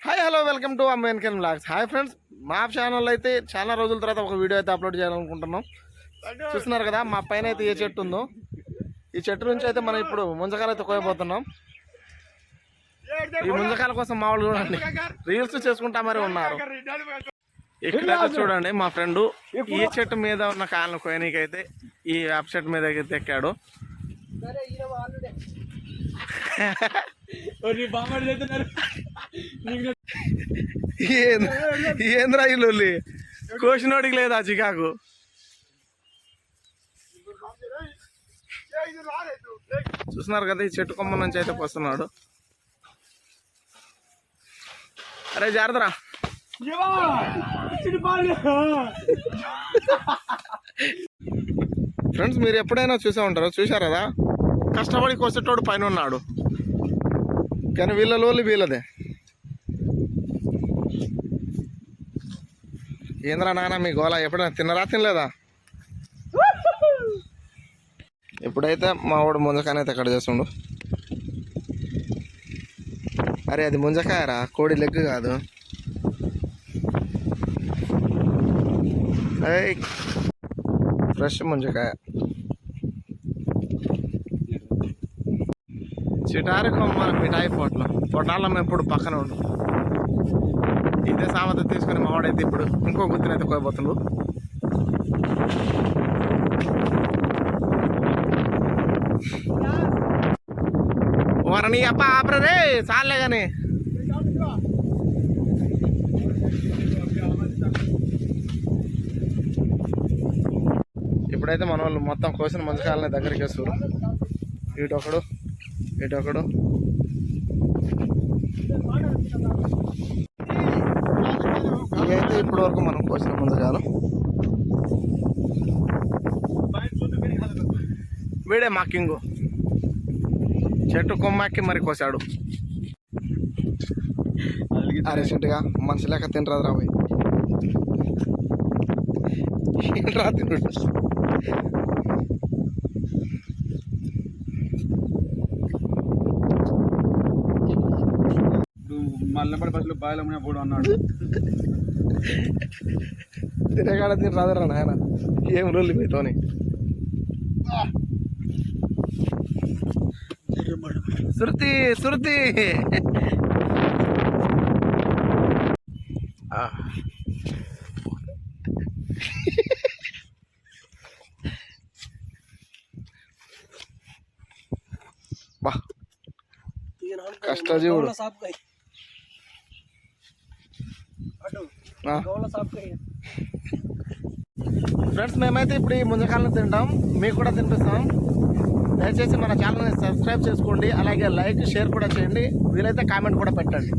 Hi hello welcome to American vlogs. Hi friends, మా channel అయితే చాలా రోజుల తర్వాత ఒక వీడియో అయితే అప్లోడ్ చేయాలనుకుంటున్నాం. చూస్తున్నారు కదా మా పైన అయితే ఏ చెట్టు ఉందో, ఈ చెట్టు నుంచి అయితే మనం ఇప్పుడు ముంజకాయలు అయితే కోయబోతున్నాం. ఈ ముంజకాయల కోసం మా వాళ్ళు చూడండి రీల్స్ చేసుకుంటా మరి ఉన్నారు. ఇక్కడైతే చూడండి మా ఫ్రెండ్ ఈ చెట్టు మీద ఉన్న కాయలను కోయనీకైతే ఈ వేప చెట్టు మీద అయితే ఎక్కాడు. ఏంద్రా ఇల్లు కోసినోడికి లేదా చికాకు. చూస్తున్నారు కదా ఈ చెట్టు కొమ్మ నుంచి అయితే పోస్తున్నాడు. అరే జాగ్రత్తరా. ఫ్రెండ్స్, మీరు ఎప్పుడైనా చూసారు కదా కష్టపడి కోసేటోడు పైన ఉన్నాడు, కానీ వీళ్ళ వీళ్ళదే. ఏంద్రా నాన్న మీ గోళ, ఎప్పుడైనా తిన్నరా తినలేదా? ఇప్పుడైతే మా వాడు ముంజకాయ అయితే ఎక్కడ చేస్తుండు. అరే అది ముంజకాయరా, కోడి లెగ్ కాదు. ఫ్రెష్ ముంజకాయ. చిటారి కొమ్మ మిఠాయి పొట్లాలం ఎప్పుడు పక్కన ఉండు. ఇదే సామెత తీసుకుని మావాడైతే ఇప్పుడు ఇంకో గుర్తునైతే కోయబోతుండు. వారని అప్ప ఆపరదే చాలే కానీ. ఇప్పుడైతే మన వాళ్ళు మొత్తం కోసిన ముంజకాయలని దగ్గరికి వేస్తారు. ఇటొకడు ఇటొకడు. ఇవైతే ఇప్పటి వరకు మనం కోసిన ముంజకాయలు. వీడే మాకింగు చెట్టు కొమ్మాకి మరి కోసాడు. రీసెంట్గా మనిషి లేక తినరాదు రాబోయ్ రా తింటు. మల్లెపడి బస్సులో బాయిలమ్మ కూడా అన్నాడు. తినగాడ తినరాదురా నాయన, ఏం రోజులు మీతోని. శృతి శృతి బా కష్టజీవుడు. ఫ్రెండ్స్, మేమైతే ఇప్పుడు ఈ ముంజకాయలను తింటాం, మీకు కూడా తినిపిస్తాం. దయచేసి మన ఛానల్ని సబ్స్క్రైబ్ చేసుకోండి, అలాగే లైక్ షేర్ కూడా చేయండి, వీలైతే కామెంట్ కూడా పెట్టండి.